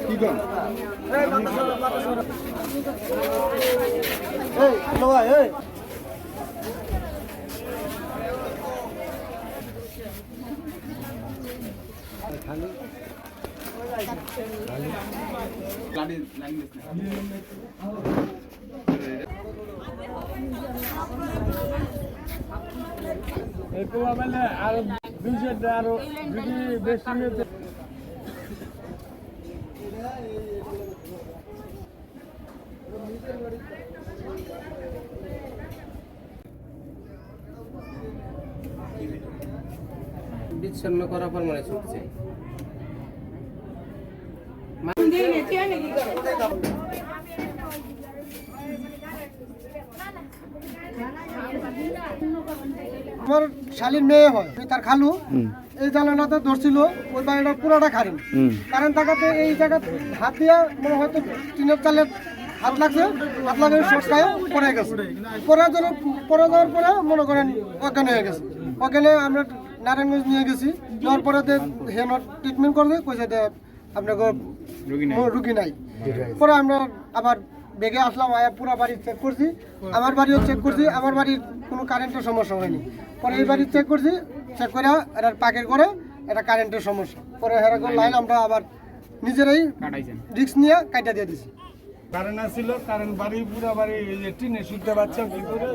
কি কর আর 200 আরো যদি বেশি নিতে বিচ্ছিন্ন করার পর মনে ছুটছে আমার শালীর মেয়ে হয় তার খালু এই জ্বালানাতে ধরছিল ওই বাড়িটা পুরোটা কারেন্ট থাকাতে এই জায়গা হাত দিয়া মনে হয়তো টিনের চালের হাত লাগছে, হাত লাগে সরকায় পড়ে গেছে। পরে যাওয়ার পরে মনে করেন অজ্ঞান হয়ে গেছে। অজ্ঞানে আমরা নারায়ণগঞ্জ নিয়ে গেছি, যাওয়ার পরে হেন ট্রিটমেন্ট করবে কইছে আপনাকে রুগী নাই। পরে আমরা আবার বেগে আসলাম, আয়া পুরো বাড়ি চেক করছি, আমার বাড়িও চেক করছি, আমার বাড়ির কোনো কারেন্টের সমস্যা হয়নি। পরে এই বাড়ি চেক করছি, চেক করে এটা পাকের করে এটা কারেন্টের সমস্যা। পরে হেরাগর লাইন আমরা আবার নিজেরাই রিস্ক নিয়ে কাটা দিয়ে দিছি। কারেন্ট আসছিল, কারেন্ট বাড়ি পুরা বাড়ি টিনে শুনতে বাচ্চা কি করে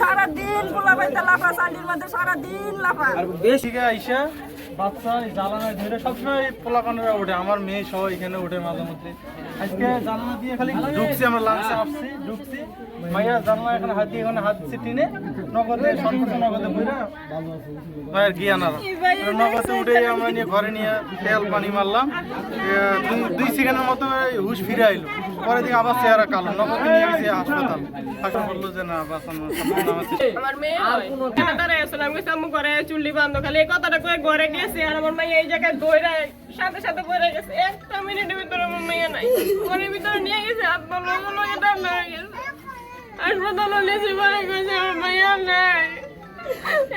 সারাদিন পোলা বাইতে লাফা, চালির মধ্যে সারাদিন লাফা। আর বেশি আইসা বাচ্চা জ্বালানা ধরে সবসময় পোলাকানরা ওঠে, আমার মেয়ে সহ এখানে ওঠে মাঝে মধ্যে। আজকে জানলা দিয়ে খালি ঢুকছি, আমরা লাঞ্চে আসছি, ঢুকছি মাইয়া জানলা এখানে হাত দিয়ে এখানে হাত দিচ্ছে টিনে, নগদে সর্বোচ্চ নগদে বইরা মায়ের গিয়ে আনারা নগদে উঠে আমরা নিয়ে ঘরে নিয়ে তেল পানি মারলাম। 2 সেকেন্ডের মতো হুশ ফিরে আইলো। পরে দিকে আবার চেহারা কালো, নগদে নিয়ে গেছে হাসপাতাল। হাসপাতাল বললো যে না বাঁচানো আমার মেয়ে দাঁড়ায় আছে, আমি সামু করে চুল্লি বান্ধ, খালি এই কথাটা কয়ে ঘরে গেছি। আর আমার মাইয়া এই জায়গায় দৌড়ে সাথে সাথে পড়ে গেছে। একটা মিনিটের ভিতরে আমার মাইয়া নাই, ঘরের ভিতরে নিয়ে গেছে, হাত বললো ঠান্ডা হয়ে গেছে। হাসপাতালে নিয়েছি, পরে গেছে আমার মাইয়া নাই।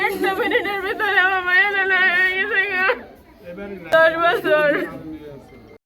একটা মিনিটের ভিতরে আমার মাইয়া নাই হয়ে গেছে 10 বছর।